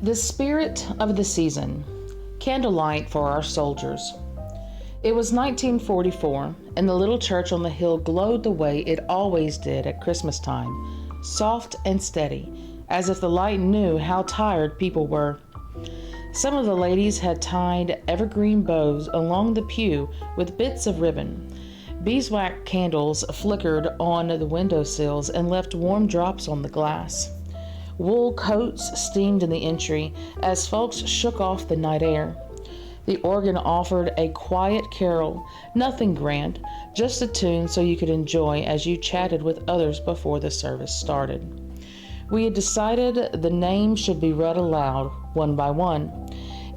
The spirit of the season. Candlelight for our soldiers. It was 1944, and the little church on the hill glowed the way it always did at Christmas time, soft and steady, as if the light knew how tired people were. Some of the ladies had tied evergreen bows along the pew with bits of ribbon. Beeswax candles flickered on the windowsills and left warm drops on the glass. Wool coats steamed in the entry as folks shook off the night air. The organ offered a quiet carol, nothing grand, just a tune so you could enjoy as you chatted with others before the service started. We had decided the names should be read aloud, one by one.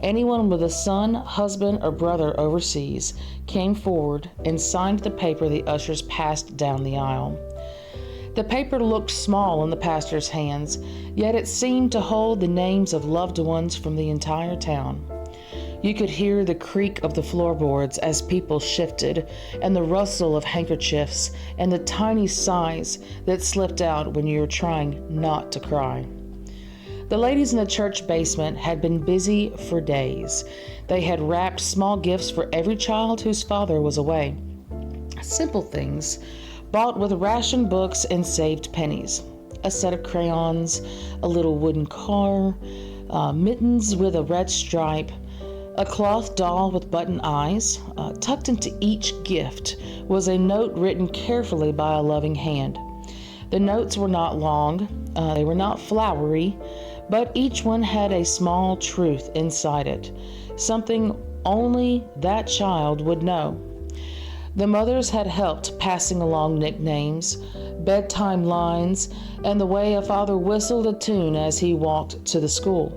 Anyone with a son, husband, or brother overseas came forward and signed the paper the ushers passed down the aisle. The paper looked small in the pastor's hands, yet it seemed to hold the names of loved ones from the entire town. You could hear the creak of the floorboards as people shifted, and the rustle of handkerchiefs, and the tiny sighs that slipped out when you were trying not to cry. The ladies in the church basement had been busy for days. They had wrapped small gifts for every child whose father was away. Simple things, bought with ration books and saved pennies. A set of crayons, a little wooden car, mittens with a red stripe, a cloth doll with button eyes. Tucked into each gift was a note written carefully by a loving hand. The notes were not long, they were not flowery, but each one had a small truth inside it, something only that child would know. The mothers had helped passing along nicknames, bedtime lines, and the way a father whistled a tune as he walked to the school.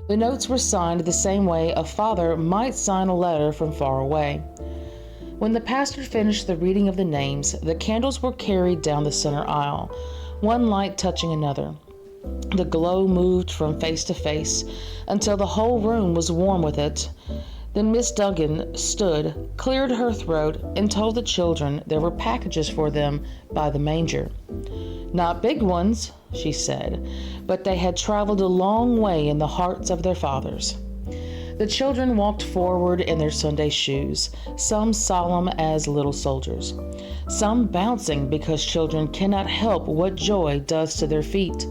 The notes were signed the same way a father might sign a letter from far away. When the pastor finished the reading of the names, the candles were carried down the center aisle, one light touching another. The glow moved from face to face until the whole room was warm with it. Then Miss Duggan stood, cleared her throat, and told the children there were packages for them by the manger. Not big ones, she said, but they had traveled a long way in the hearts of their fathers. The children walked forward in their Sunday shoes, some solemn as little soldiers, some bouncing because children cannot help what joy does to their feet.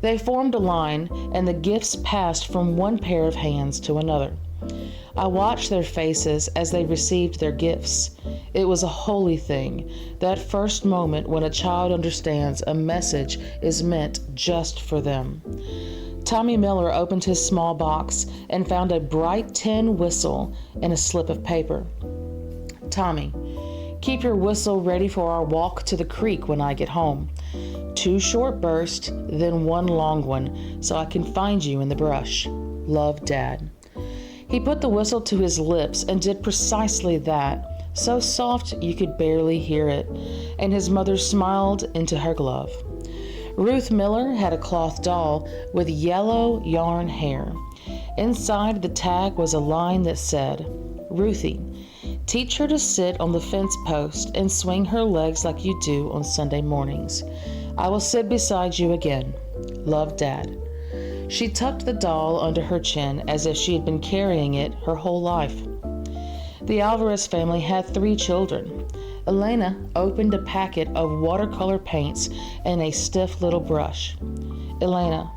They formed a line, and the gifts passed from one pair of hands to another. I watched their faces as they received their gifts. It was a holy thing, that first moment when a child understands a message is meant just for them. Tommy Miller opened his small box and found a bright tin whistle and a slip of paper. Tommy, keep your whistle ready for our walk to the creek when I get home. 2 short bursts, then 1 long one, so I can find you in the brush. Love, Dad. He put the whistle to his lips and did precisely that, so soft you could barely hear it, and his mother smiled into her glove. Ruth Miller had a cloth doll with yellow yarn hair. Inside the tag was a line that said, "Ruthie, teach her to sit on the fence post and swing her legs like you do on Sunday mornings. I will sit beside you again. Love, Dad." She tucked the doll under her chin as if she had been carrying it her whole life. The Alvarez family had 3 children. Elena opened a packet of watercolor paints and a stiff little brush. "Elena,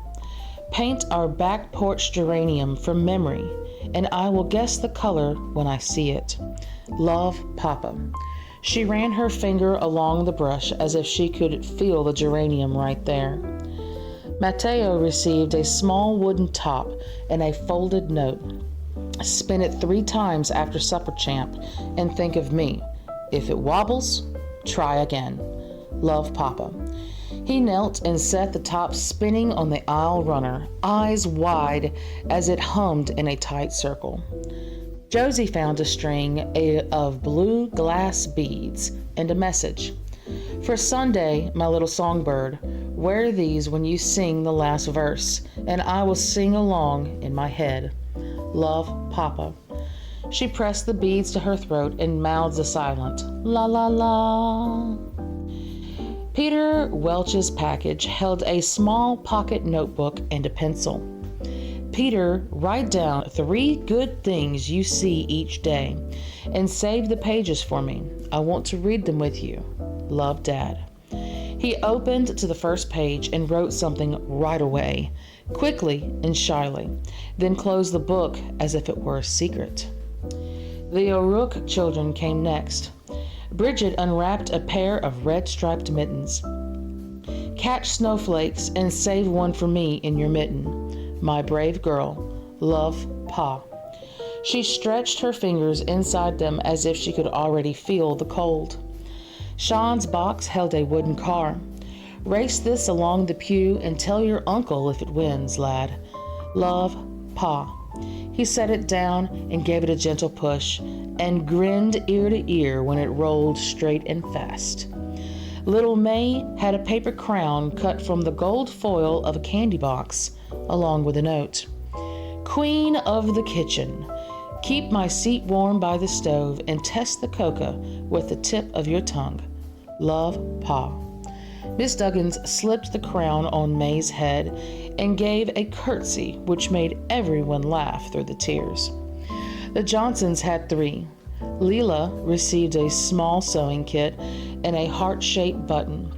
paint our back porch geranium from memory, and I will guess the color when I see it. Love, Papa." She ran her finger along the brush as if she could feel the geranium right there. Mateo received a small wooden top and a folded note. "Spin it 3 times after supper, champ, and think of me. If it wobbles, try again. Love, Papa." He knelt and set the top spinning on the aisle runner, eyes wide as it hummed in a tight circle. Josie found a string of blue glass beads and a message. "For Sunday, my little songbird, wear these when you sing the last verse, and I will sing along in my head. Love, Papa." She pressed the beads to her throat and mouthed a silent la la la. Peter Welch's package held a small pocket notebook and a pencil. Peter, write down 3 good things you see each day and save the pages for me. I want to read them with you. Love, Dad. He opened to the first page and wrote something right away, quickly and shyly, then closed the book as if it were a secret. The O'Rourke children came next. Bridget unwrapped a pair of red striped mittens. Catch snowflakes and save one for me in your mitten. My brave girl. Love, Pa. She stretched her fingers inside them as if she could already feel the cold. Sean's box held a wooden car. Race this along the pew and tell your uncle if it wins, lad. Love, Pa. He set it down and gave it a gentle push and grinned ear to ear when it rolled straight and fast. Little May had a paper crown cut from the gold foil of a candy box, along with a note. Queen of the kitchen, keep my seat warm by the stove and test the cocoa with the tip of your tongue. Love, Pa. Miss Duggins slipped the crown on May's head and gave a curtsy which made everyone laugh through the tears. The Johnsons had 3. Leela received a small sewing kit and a heart-shaped button.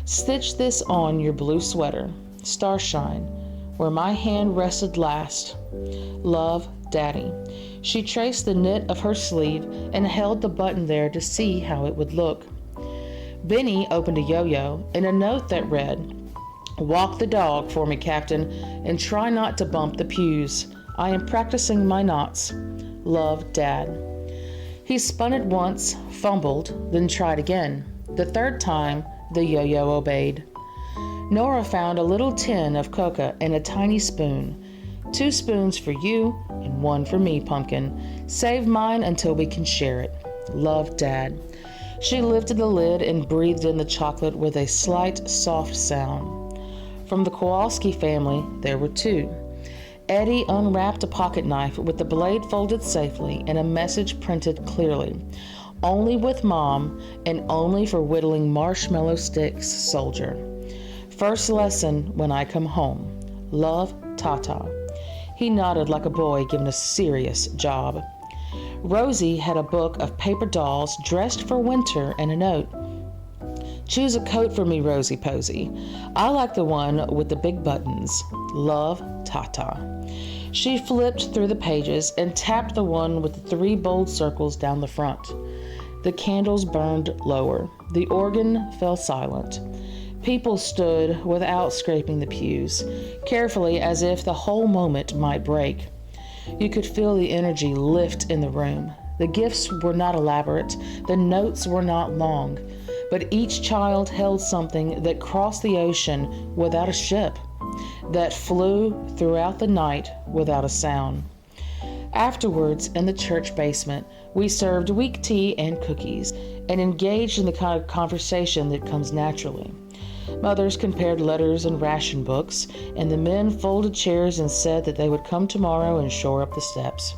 Stitch this on your blue sweater, Starshine, where my hand rested last. Love, Daddy. She traced the knit of her sleeve and held the button there to see how it would look. Benny opened a yo-yo and a note that read, Walk the dog for me, Captain, and try not to bump the pews. I am practicing my knots. Love, Dad. He spun it once, fumbled, then tried again. The 3rd time, the yo-yo obeyed. Nora found a little tin of cocoa and a tiny spoon. 2 spoons for you and 1 for me, Pumpkin. Save mine until we can share it. Love, Dad. She lifted the lid and breathed in the chocolate with a slight, soft sound. From the Kowalski family, there were 2. Eddie unwrapped a pocket knife with the blade folded safely and a message printed clearly. Only with Mom and only for whittling marshmallow sticks, soldier. First lesson when I come home. Love, Tata. He nodded like a boy given a serious job. Rosie had a book of paper dolls dressed for winter and a note. Choose a coat for me, Rosie Posey. I like the one with the big buttons. Love, Tata. She flipped through the pages and tapped the one with the 3 bold circles down the front. The candles burned lower. The organ fell silent. People stood without scraping the pews, carefully as if the whole moment might break. You could feel the energy lift in the room. The gifts were not elaborate. The notes were not long. But each child held something that crossed the ocean without a ship, that flew throughout the night without a sound. Afterwards, in the church basement, we served weak tea and cookies and engaged in the kind of conversation that comes naturally. Mothers compared letters and ration books, and the men folded chairs and said that they would come tomorrow and shore up the steps.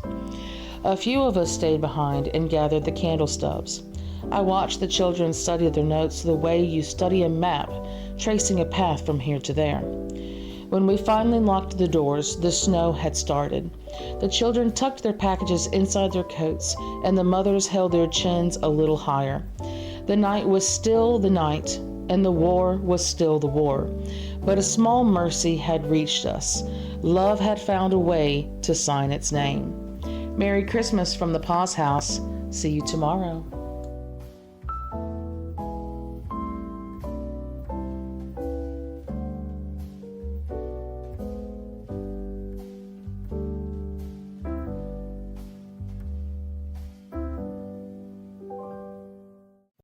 A few of us stayed behind and gathered the candle stubs. I watched the children study their notes the way you study a map, tracing a path from here to there. When we finally locked the doors, the snow had started. The children tucked their packages inside their coats, and the mothers held their chins a little higher. The night was still the night, and the war was still the war. But a small mercy had reached us. Love had found a way to sign its name. Merry Christmas from the Paawz house. See you tomorrow.